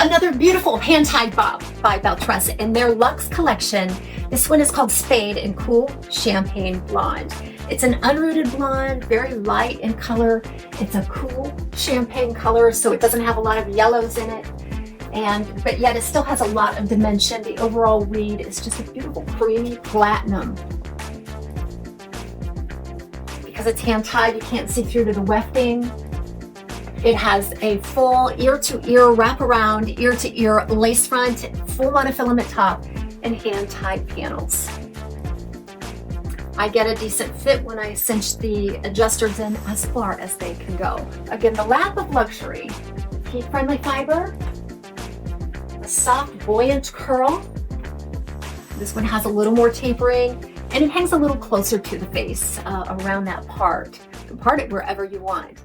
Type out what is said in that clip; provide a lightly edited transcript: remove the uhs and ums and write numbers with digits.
Another beautiful hand-tied bob by Belle Tress in their Luxe collection. This one is called Spade in Cool Champagne Blonde. It's an unrooted blonde, very light in color. It's a cool champagne color, so it doesn't have a lot of yellows in it. But yet it still has a lot of dimension. The overall weed is just a beautiful creamy platinum. Because it's hand-tied, you can't see through to the wefting. It has a full ear-to-ear wraparound, ear-to-ear lace front, full monofilament top, and hand-tied panels. I get a decent fit when I cinch the adjusters in as far as they can go. Again, the lap of luxury, heat-friendly fiber, a soft, buoyant curl. This one has a little more tapering, and it hangs a little closer to the face around that part. You can part it wherever you want.